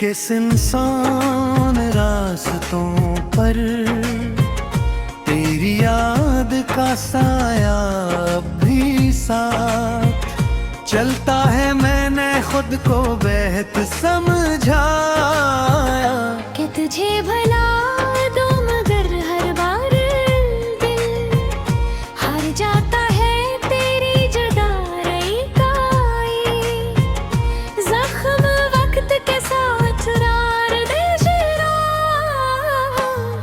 के सुनसान रास्तों पर तेरी याद का साया अब भी साथ चलता है। मैंने खुद को बेहद समझाया कि तुझे भला दो मगर हर बार दिल हार जाता है तेरी जुदाई का जख्म वक्त के साथ रार दे शिरा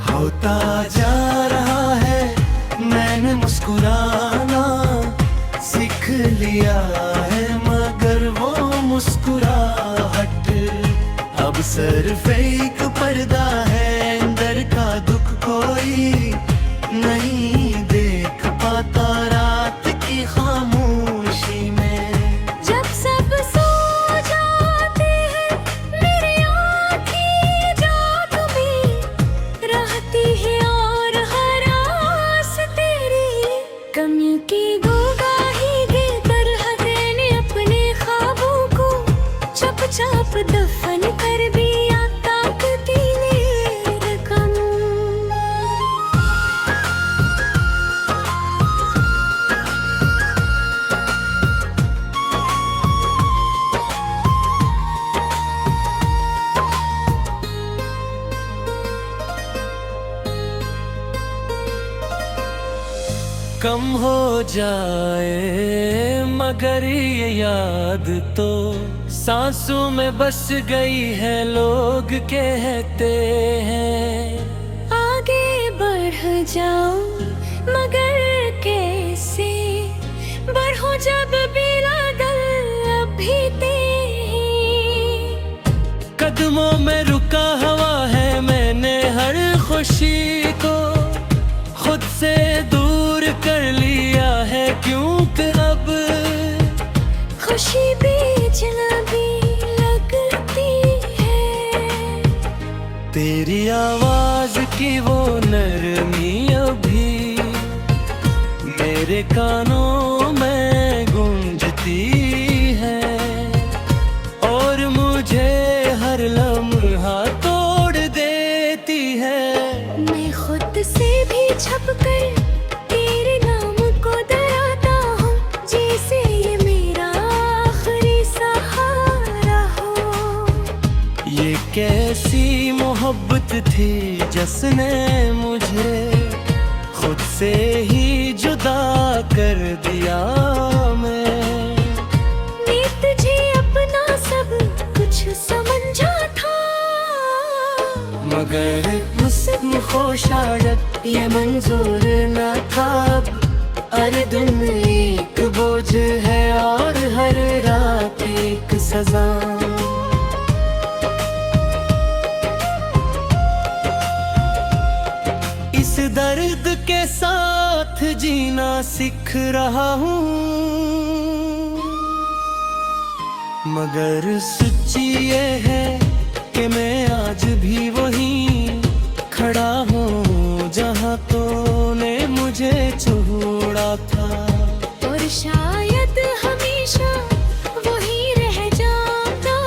होता जा रहा है। मैंने मुस्कुराना सीख लिया है मगर वो मुस्कुराहट अब सिर्फ एक पर्दा है। अंदर का दुख कोई नहीं देख पाता रात की खामोशी में। जब सब सो जाते हैं मेरी आँखें जाग में रहती है और हर आस तेरी कमियों की गोगाही देकर हदेने अपने ख्वाबों को चुपचाप दफन कर दिया ताकती ने रकम। कम हो जाए मगर ये याद तो सांसों में बस गई है। लोग कहते हैं आगे बढ़ जाओ मगर कैसे बढ़ो जब बिना दल अभी कदमों में रुका हुआ है। मैंने हर खुशी को खुद से दूर कर लिया है क्योंकि अब खुशी बेचैनी लगती है। तेरी आवाज की वो नरमी अभी मेरे कानों में गूंजती है और मुझे हर लम्हा तोड़ देती है। मैं खुद से भी छपकर तेरे नाम को डराता हूँ जैसे ये मेरा आखिरी सहारा हो। ये कैसी मोहब्बत थी जिसने मुझे खुद से ही जुदा कर दिया। मैं तुझे अपना सब कुछ समझा था मगर हुस्न खुशारत ये मंजूर न था। अरे दिन एक बोझ है और हर रात एक सजा। इस दर्द के साथ जीना सीख रहा हूँ मगर सच्ची ये है कि मैं आज भी वहीं खड़ा हूँ जहाँ तूने मुझे छोड़ा था। और शायद हमेशा वही रह जाता।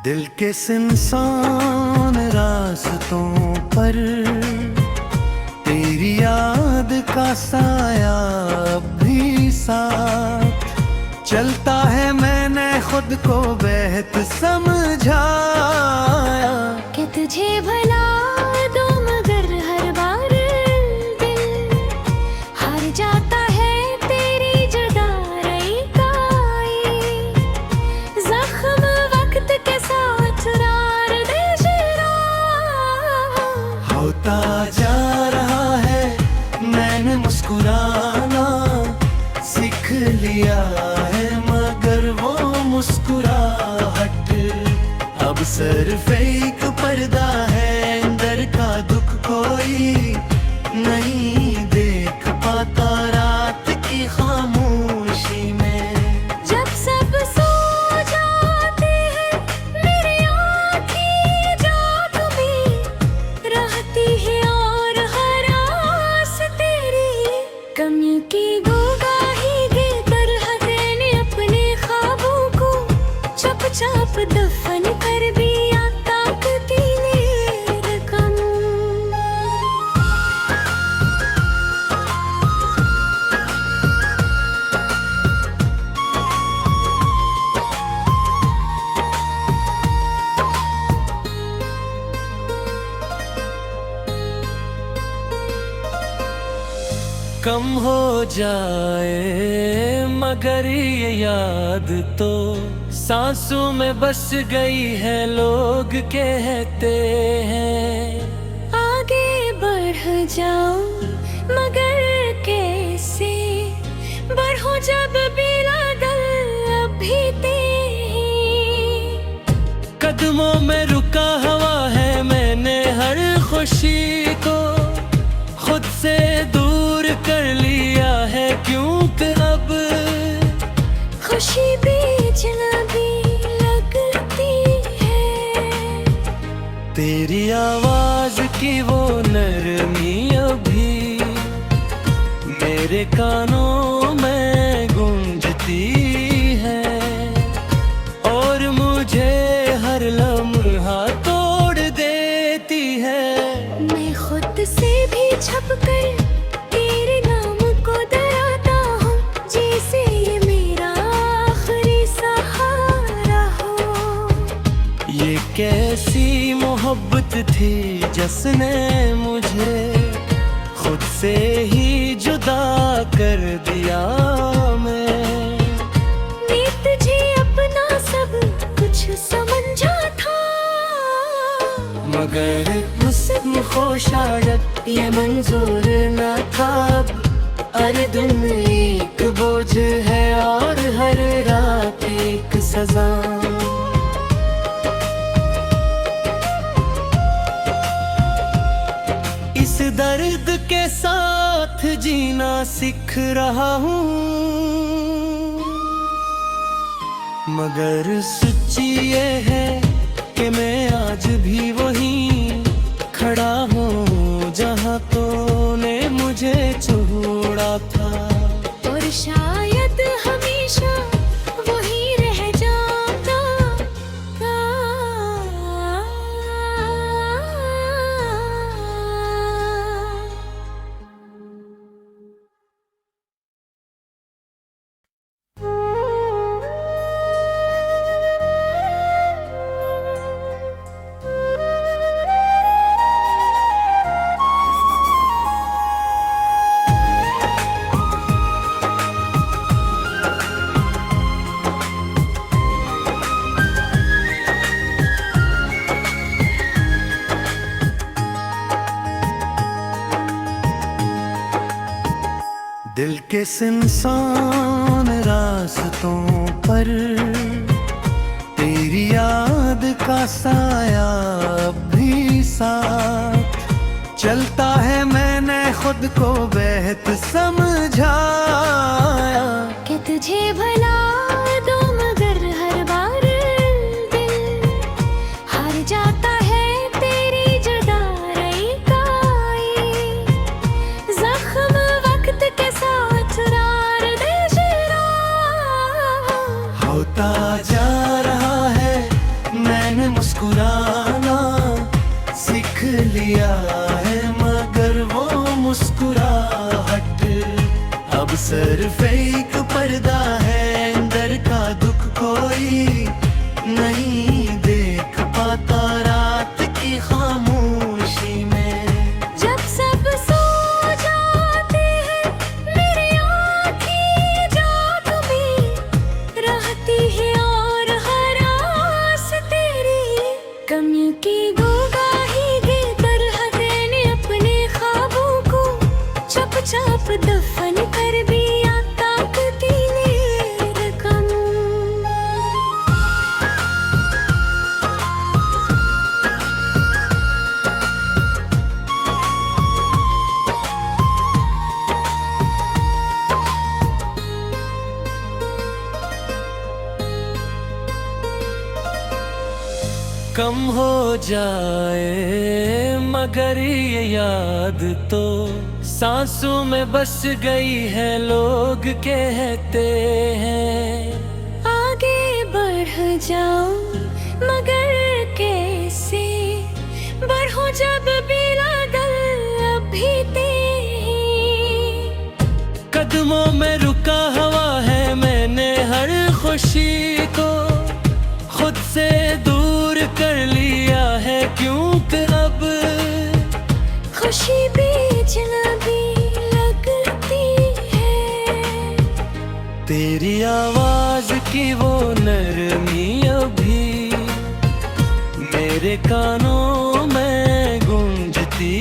दिल के सुनसान रास्तों पर तेरी याद का साया अब भी साथ चलता है। मैंने खुद को बेहद समझाया कि तुझे भला दो मगर हर बार दिल हार जाता है तेरी जुदाई का जख्म वक्त के साथ रार दे शिरा होता जा रहा है। मैंने मुस्कुराया लिया है मगर वो मुस्कुराहट अब सिर्फ एक पर्दा है, अंदर का दुख कोई नहीं देख पाता रात की खामोशी में। जब सब सो जाते हैं मेरी आँखें जाग में रहती है और हर आस तेरी कमी की गोगाही के तरह मैंने अपने ख्वाबों को चुपचाप दफन कर दिया ताकती ने रकम। कम हो जाए मगर ये याद तो सांसों में बस गई है, लोग कहते हैं आगे बढ़ जाओ मगर कैसे बढ़ो जब भी लगल अभी तेरी। कदमों में रुका हुआ है मैंने हर खुशी को खुद से दूर कर लिया है, क्योंकि अब खुशी भी अजनबी लगती है। तेरी आवाज की वो नरमी अभी मेरे कानों में गूंजती है और मुझे हर लम्हा तोड़ देती है। मैं खुद से भी छपकर तेरे नाम को डराता हूँ, जैसे ये मेरा आखिरी सहारा हो। ये कैसी मोहब्बत थी जिसने मुझे खुद से ही जुदा कर दिया। मैं तुझे अपना सब कुछ समझा था मगर हुस्न खुशारत ये मंजूर न था। अरे दिन एक बोझ है और हर रात एक सजा। इस दर्द के साथ जीना सीख रहा हूँ मगर सच्ची ये है कि मैं आज भी वहीं खड़ा हूँ जहाँ तूने मुझे छोड़ा था। और शायद हमेशा वही रह जाता। दिल के सुनसान रास्तों पर तेरी याद का साया अब भी साथ चलता है। मैंने खुद को बेहद समझाया कि तुझे भला दो मगर हर बार दिल हार जाता है तेरी जुदाई का ये जख्म वक्त के साथ रार दे जरा। होता जा रहा है मैंने मुस्कुराना सीख लिया है मगर वो मुस्कुराहट अब सिर्फ एक पर्दा है, अंदर का दुख कोई नहीं देख पाता रात की खामोशी में। जब सब सो जाते हैं मेरी आँखें जाग में रहती है और हर आस तेरी कमी की गोगाही के तरह मैंने अपने ख्वाबों को चुपचाप दफन कर दिया ताकती ने कम हो जाए मगर ये याद तो सांसों में बस गई है, लोग कहते हैं। आगे बढ़ जाओ मगर कैसे बढ़ो जब बिना दल अभी कदमों में रुका हुआ है मैंने हर खुशी को, खुद से दूर कर लिया है क्योंकि अब खुशी भी अजनबी लगती है। तेरी आवाज की वो नरमी अभी मेरे कानों में गूंजती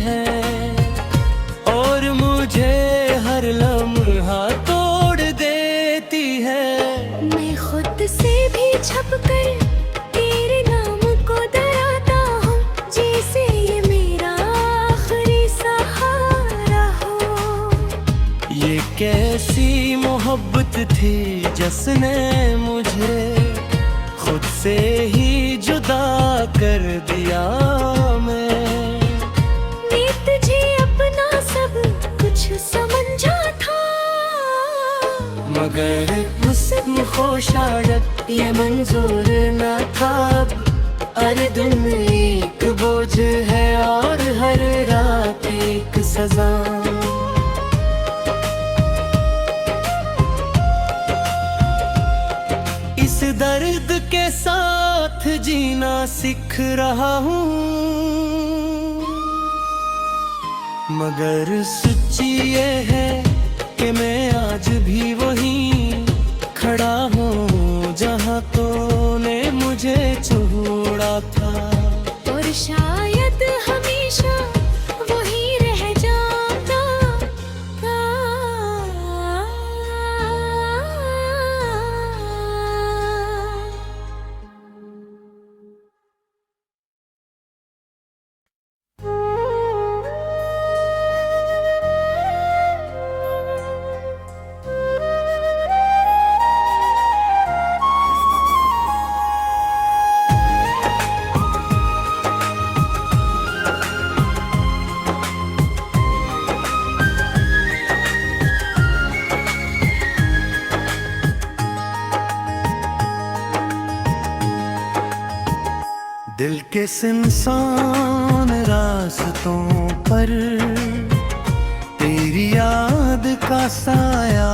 है, और मुझे हर लम्हा तोड़ देती है। मैं खुद से भी छप कर तेरे नाम को डराता हूँ, जैसे ये मेरा आखिरी सहारा हो। ये कैसी मोहब्बत थी जिसने मुझे खुद से ही जुदा कर दिया। मैं तुझे अपना सब कुछ समझा था, मगर हुस्न खुशारत ये मंजूर न था। अरे दिन एक बोझ है और हर रात एक सजा। इस दर्द के साथ जीना सीख रहा हूँ, मगर सच्ची ये है कि मैं आज भी वहीं खड़ा हूँ जहाँ तूने मुझे छोड़ा था। और शायद हमेशा वही रह जाता। दिल के सुनसान रास्तों पर तेरी याद का साया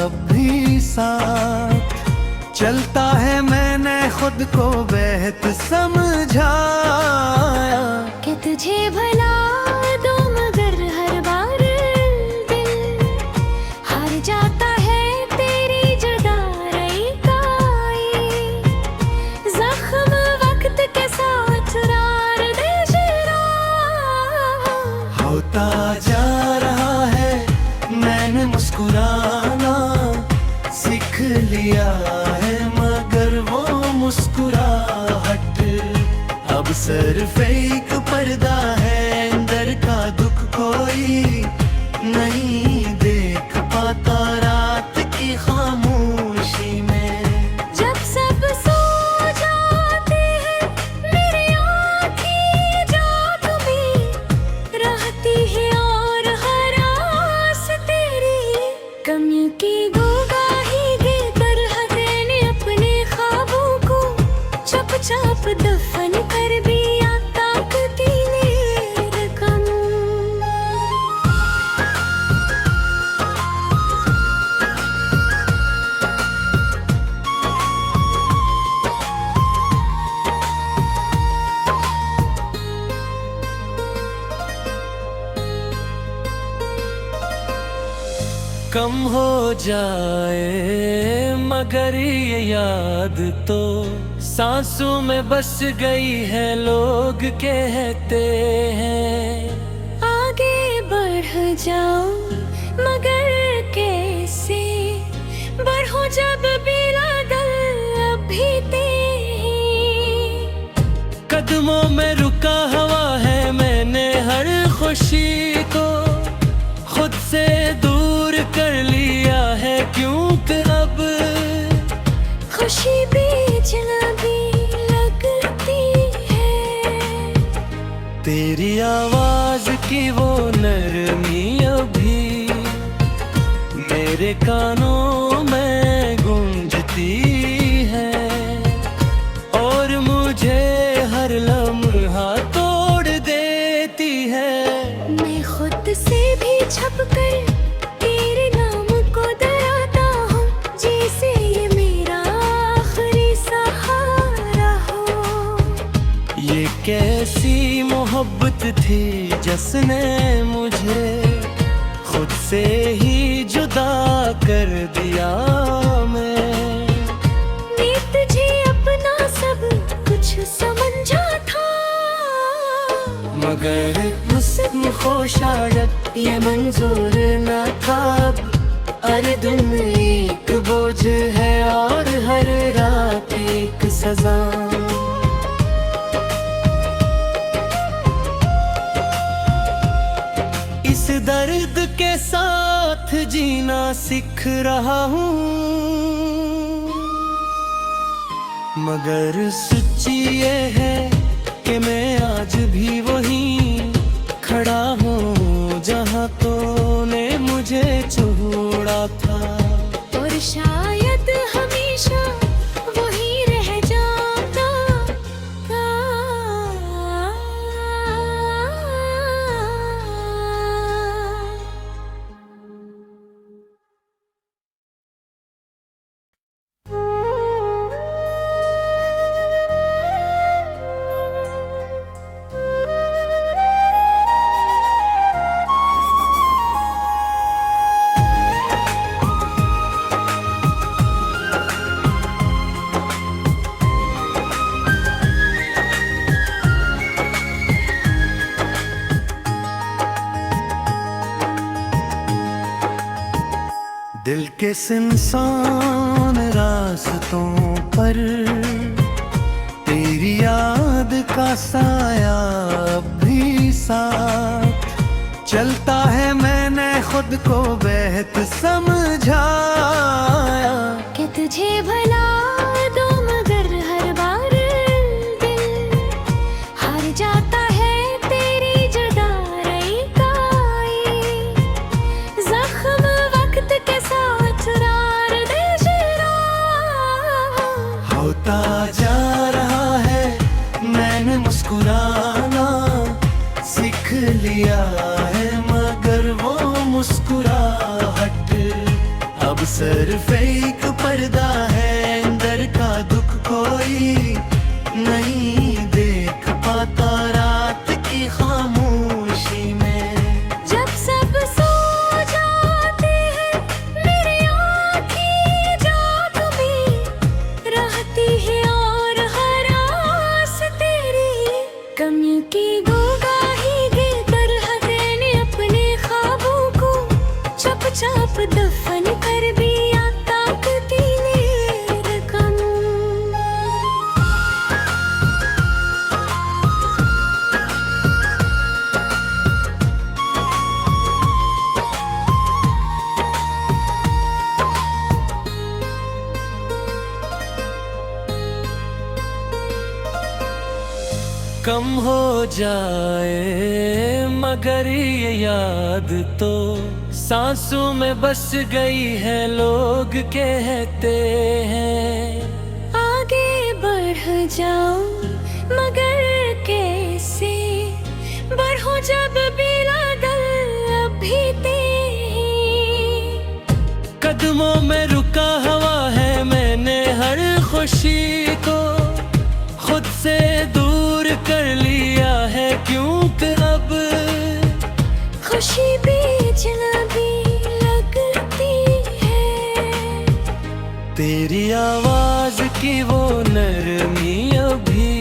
अब भी साथ चलता है। मैंने खुद को बेहद समझाया कि तुझे भला दो मगर हर बार दिल हार जाता है तेरी जुदाई का। जख्म वक्त के साथ रार दे होता जा रहा है। मैंने मुस्कुराना सीख लिया है, मगर वो मुस्कुराहट अब सिर्फ एक पर्दा है। अंदर का दुख कोई नहीं देख पाता रात की खामोशी में। जब सब सो जाते हैं मेरी आँखें जाग में रहती है, और हर आस तेरी कमी की गोगाही देकर हदेने अपने ख्वाबों को चुपचाप दफन कर दिया। ताकती मेरे कम कम हो जाए मगर ये याद तो सांसों में बस गई है, लोग कहते हैं। आगे बढ़ जाओ मगर कैसे बढ़ो जब बिना दल अभी कदमों में रुका हुआ है मैंने हर खुशी को, खुद से दूर कर लिया है क्योंकि अब खुशी भी अजनबी लगती आवाज की वो नरमी अभी मेरे कानों में गूंजती है, और मुझे हर लम्हा तोड़ देती है। मैं खुद से भी छपकर तेरे नाम को डराता हूँ, जैसे ये मेरा आखिरी सहारा हो। ये कैसी मोहब्बत थी जिसने मुझे खुद से ही जुदा कर दिया। मैं तुझे अपना सब कुछ समझा था, मगर हुस्न खुशारत ये मंजूर न था। अरे दिन एक बोझ है और हर रात एक सजा। इस दर्द के साथ जीना सीख रहा हूँ, मगर सच्ची ये है कि मैं आज भी वहीं खड़ा हूँ जहाँ तूने मुझे छोड़ा था। और शायद हमेशा वही रह जाता। दिल के सुनसान रास्तों पर तेरी याद का साया अब भी साथ चलता है। मैंने खुद को बेहद समझाया कि तुझे भला दो, मगर हर बार दिल हार जाता है तेरी जुदाई का। जख्म वक्त के साथ रार दे जरा होता जा रहा है। मैंने मुस्कुराना सीख लिया है, मगर वो मुस्कुराहट अब सिर्फ एक पर्दा है। अंदर का दुख कोई नहीं देख पाता रात की खामोशी में। जब सब सो जाते हैं मेरी आँखें जाग में रहती है, और हर आस तेरी कमी की गुगाही के तरह मैंने अपने ख्वाबों को चुपचाप दफन कर दिया। ताकती मेरे कम कम हो जाए मगर ये याद तो सांसों में बस गई है। लोग कहते हैं आगे बढ़ जाओ, मगर कैसे बढ़ो जब बिना दल अभी कदमों में रुका हुआ है। मैंने हर खुशी को खुद से दूर कर लिया है, क्योंकि अब खुशी बेचैनी लगती है। तेरी आवाज की वो नरमी अभी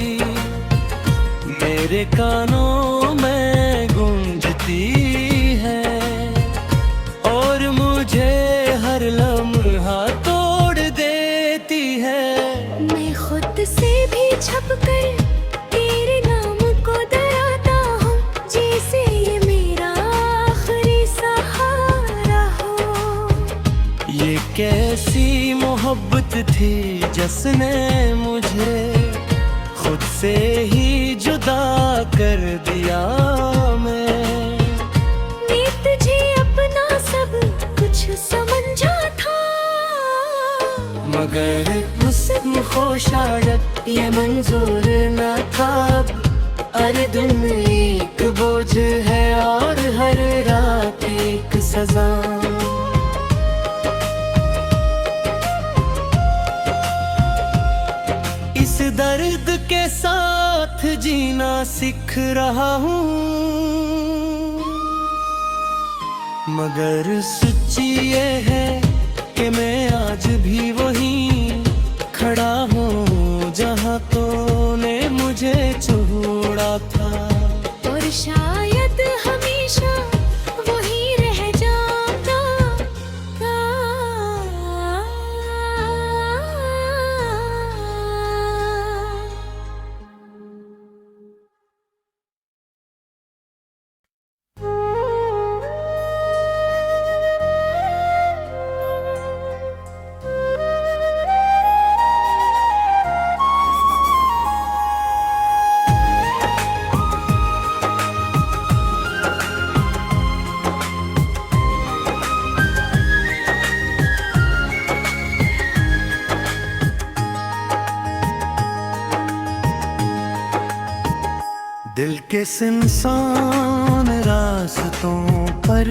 मेरे कानों में गूंजती है, और मुझे हर लम्हा तोड़ देती है। मैं खुद से भी छपकर तेरे नाम को डराता हूँ, जैसे ये मेरा आखिरी सहारा हो। ये कैसी मोहब्बत थी जिसने मुझे खुद से ही जुदा कर दिया मैं तुझे अपना सब कुछ समझा था, मगर हुस्न खुशारत ये मंजूर न था। हर दिन एक बोझ है और हर रात एक सजा। इस दर्द के साथ जीना सीख रहा हूँ, मगर सच्ची ये है कि मैं आज भी वहीं खड़ा हूँ जहाँ तूने मुझे छोड़ा था। और शायद हमेशा वही रह जाऊंगा। दिल के सुनसान रास्तों पर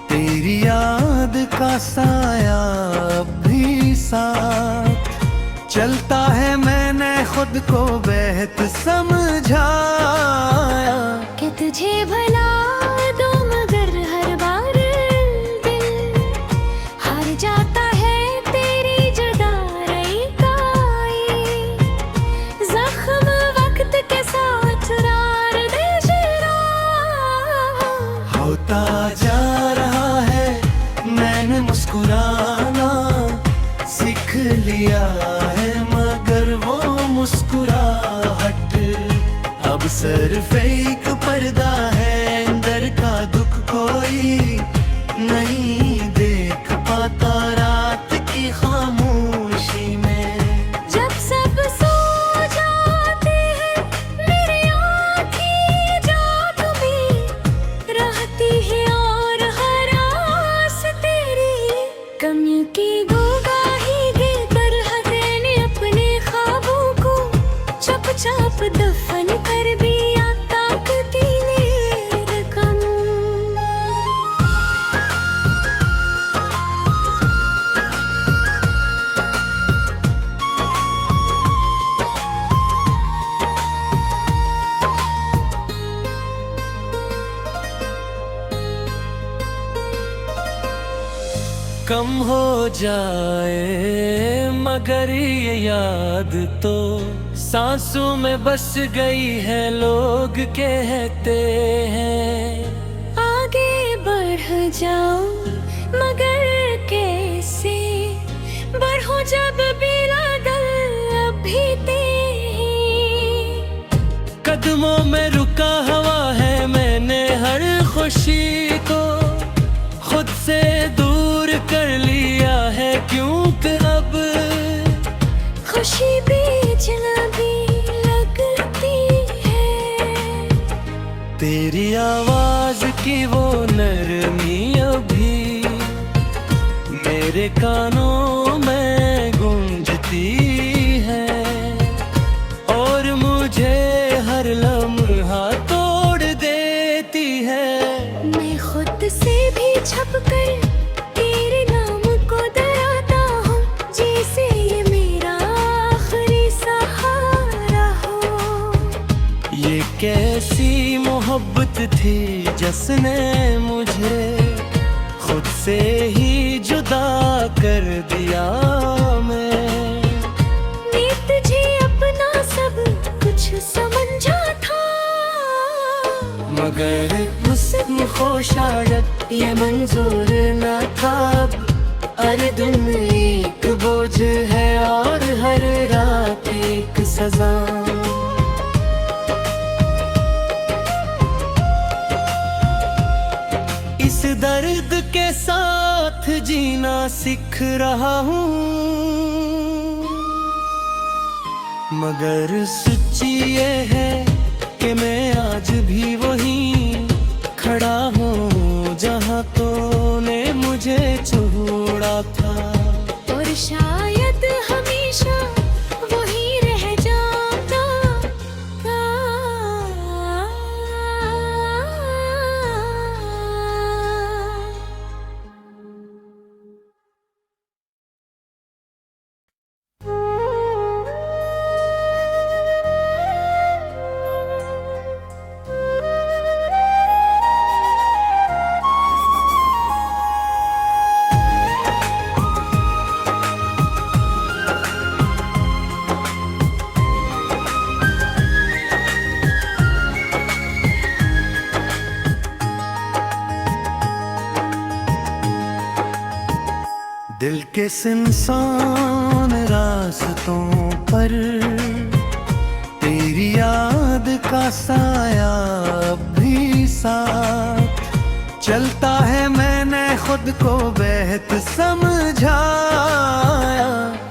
तेरी याद का साया अब भी साथ चलता है। मैंने खुद को बेहद समझाया कि तुझे भला दो, मगर हर बार दिल हार जाता है तेरी जुदाई का ये जख्म वक्त के साथ रार दे शरा। होता जा रहा है, मैंने मुस्कुराना सीख लिया है, मगर वो मुस्कुराहट अब सिर्फ एक पर्दा है। अंदर का दुख कोई नहीं देख पाता रात की खामोशी में। जब सब सो जाते हैं मेरी आँखें जाग में रहती है, और हर आस तेरी कमी की गुगाही देकर हदेने अपने ख्वाबों को चुपचाप दफन कर दिया ताकती ने रकम। कम हो जाए मगर ये याद तो सांसों में बस गई है। लोग कहते हैं आगे बढ़ जाओ, मगर कैसे बढ़ो जब बिना दल अभी कदमों में रुका हुआ है। मैंने हर खुशी को खुद से दूर कर लिया है, क्योंकि अब खुशी बेचना भी लगती है। तेरी आवाज की वो नरमी अभी मेरे कानों में गूंजती है, और मुझे हर लम्हा तोड़ देती है। मैं खुद से भी छपकर तेरे नाम को डराता हूँ, जैसे ये मेरा आखिरी सहारा हो। ये कैसी मोहब्बत थी जिसने मुझे खुद से ही जुदा कर दिया। मैं तुझे अपना सब कुछ समझा था, मगर हुस्न खुशारत ये मंजूर न था। हर दिन एक बोझ है और हर रात एक सजा। इस दर्द के साथ जीना सीख रहा हूँ, मगर सच्ची ये है कि मैं आज भी वही खड़ा हूँ जहाँ तूने मुझे छोड़ा था। और शायद हमेशा वही रह जाऊंगा। दिल के सुनसान रास्तों पर तेरी याद का साया अब भी साथ चलता है। मैंने खुद को बेहद समझाया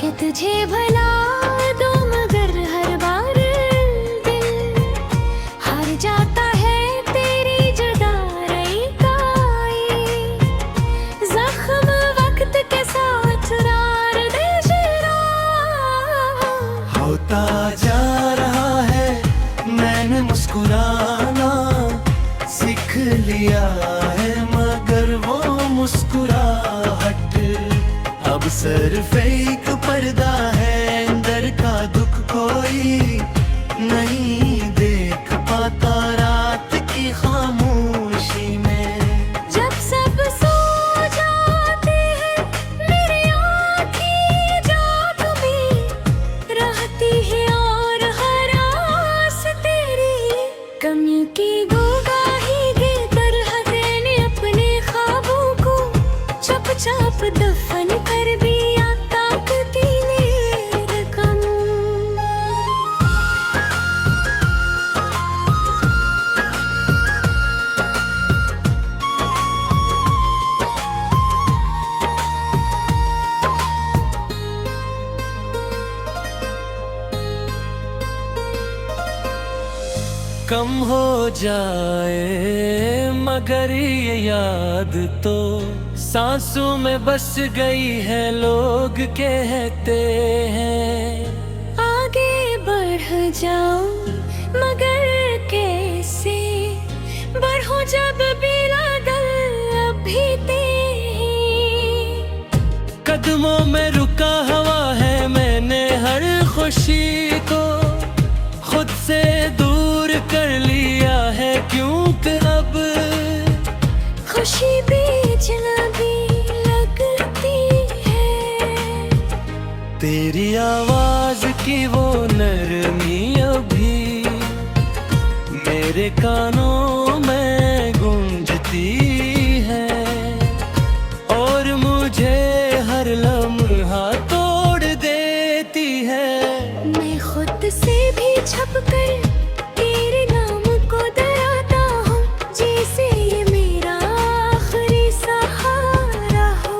कि तुझे भला दो मगर हर बार दिल हार जाता है तेरी जुदाई का ये जख्म वक्त के साथ रार दे शरा होता जा रहा है। मैंने मुस्कुराना सीख लिया है मगर वो मुस्कुराहट अब सिर्फ एक पर्दा है। अंदर का दुख कोई नहीं देख पाता रात की खामोशी में। जब सब सो जाते हैं मेरी आँखें जाग में रहती है और हर आस तेरी कमी की गोगाही के तरह मैंने अपने ख्वाबों को चुपचाप दफन कर दिया ताकती मेरे कम। कम हो जाए मगर ये याद तो सांसों में बस गई है। लोग कहते हैं आगे बढ़ जाओ मगर कैसे बढ़ो जब बिना गल अभी कदमों में रुका हवा है। मैंने हर खुशी को खुद से दूर कर लिया है क्योंकि अब खुशी भी अजनबी लगती है। तेरी आवाज की वो नरमी अभी मेरे कानों में गूंजती है और मुझे हर लम्हा तोड़ देती है। मैं खुद से भी छप कर तेरे नाम को डराता हूँ जैसे ये मेरा आखिरी सहारा हो।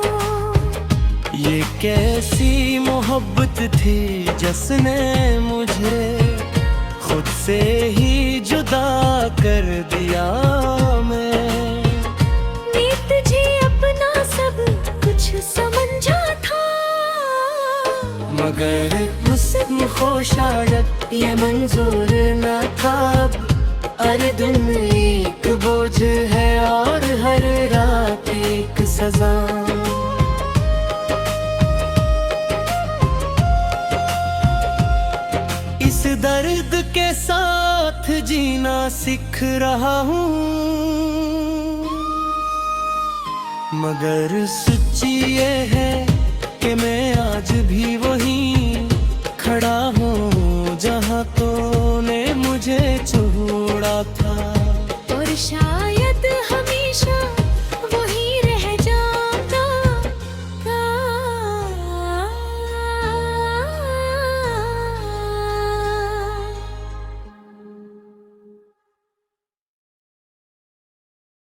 ये कैसी मोहब्बत थी जिसने मुझे खुद से ही जुदा कर दिया। मैं तुझे अपना सब कुछ समझा था मगर मुझसे खुशारत ये मंजूर न था। अरे दिन एक बोझ है और हर रात एक सजा। इस दर्द के साथ जीना सीख रहा हूँ मगर सच्ची ये है कि मैं आज भी वही खड़ा हूँ जहाँ तूने मुझे छोड़ा था। और शायद